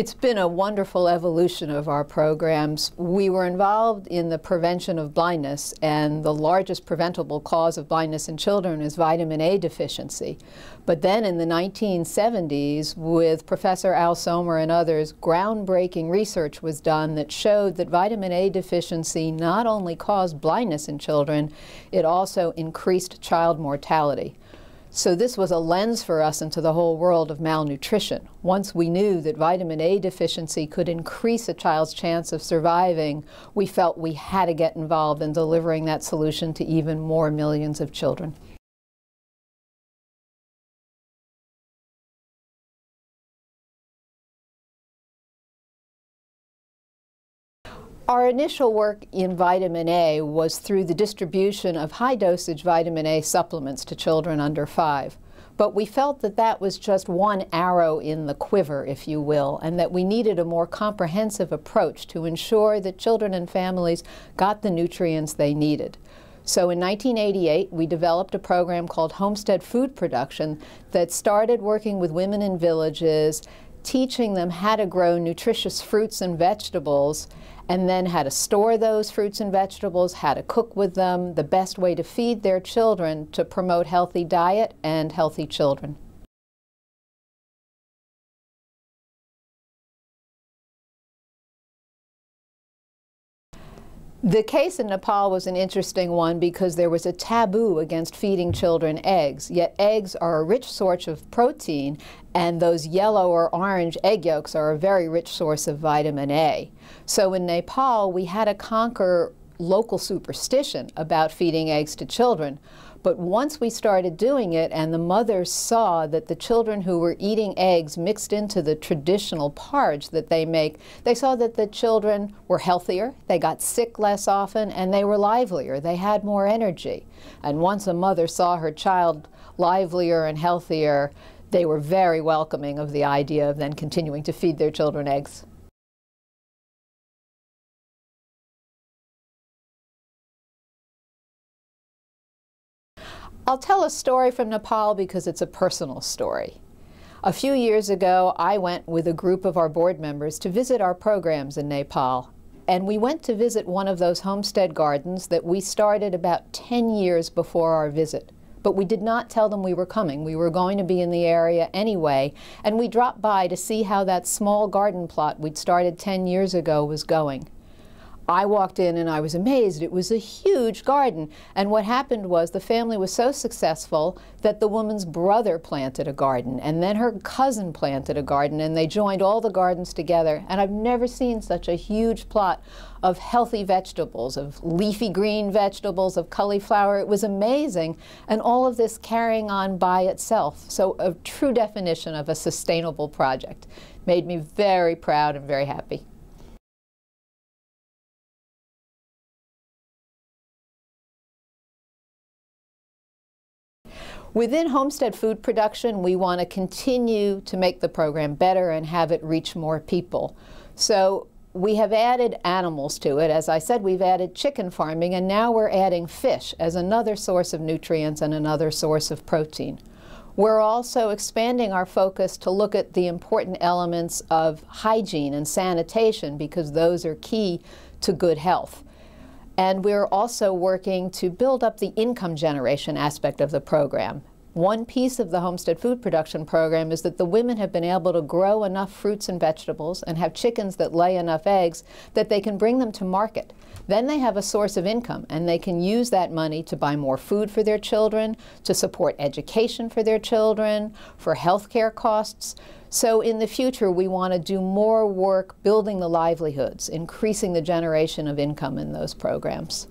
It's been a wonderful evolution of our programs. We were involved in the prevention of blindness, and the largest preventable cause of blindness in children is vitamin A deficiency. But then in the 1970s, with Professor Al Sommer and others, groundbreaking research was done that showed that vitamin A deficiency not only caused blindness in children, it also increased child mortality. So this was a lens for us into the whole world of malnutrition. Once we knew that vitamin A deficiency could increase a child's chance of surviving, we felt we had to get involved in delivering that solution to even more millions of children. Our initial work in vitamin A was through the distribution of high-dosage vitamin A supplements to children under 5. But we felt that that was just one arrow in the quiver, if you will, and that we needed a more comprehensive approach to ensure that children and families got the nutrients they needed. So in 1988, we developed a program called Homestead Food Production that started working with women in villages, teaching them how to grow nutritious fruits and vegetables, and then how to store those fruits and vegetables, how to cook with them, the best way to feed their children to promote healthy diet and healthy children. The case in Nepal was an interesting one because there was a taboo against feeding children eggs, yet eggs are a rich source of protein, and those yellow or orange egg yolks are a very rich source of vitamin A. So in Nepal, we had to conquer local superstition about feeding eggs to children. But once we started doing it and the mothers saw that the children who were eating eggs mixed into the traditional porridge that they make, they saw that the children were healthier, they got sick less often, and they were livelier. They had more energy. And once a mother saw her child livelier and healthier, they were very welcoming of the idea of then continuing to feed their children eggs. I'll tell a story from Nepal because it's a personal story. A few years ago, I went with a group of our board members to visit our programs in Nepal. And we went to visit one of those homestead gardens that we started about 10 years before our visit. But we did not tell them we were coming. We were going to be in the area anyway, and we dropped by to see how that small garden plot we'd started 10 years ago was going. I walked in and I was amazed. It was a huge garden. And what happened was the family was so successful that the woman's brother planted a garden, and then her cousin planted a garden, and they joined all the gardens together. And I've never seen such a huge plot of healthy vegetables, of leafy green vegetables, of cauliflower. It was amazing. And all of this carrying on by itself. So a true definition of a sustainable project. Made me very proud and very happy. Within Homestead Food Production, we want to continue to make the program better and have it reach more people. So we have added animals to it. As I said, we've added chicken farming, and now we're adding fish as another source of nutrients and another source of protein. We're also expanding our focus to look at the important elements of hygiene and sanitation because those are key to good health. And we're also working to build up the income generation aspect of the program. One piece of the Homestead Food Production program is that the women have been able to grow enough fruits and vegetables and have chickens that lay enough eggs that they can bring them to market. Then they have a source of income, and they can use that money to buy more food for their children, to support education for their children, for health care costs. So in the future, we want to do more work building the livelihoods, increasing the generation of income in those programs.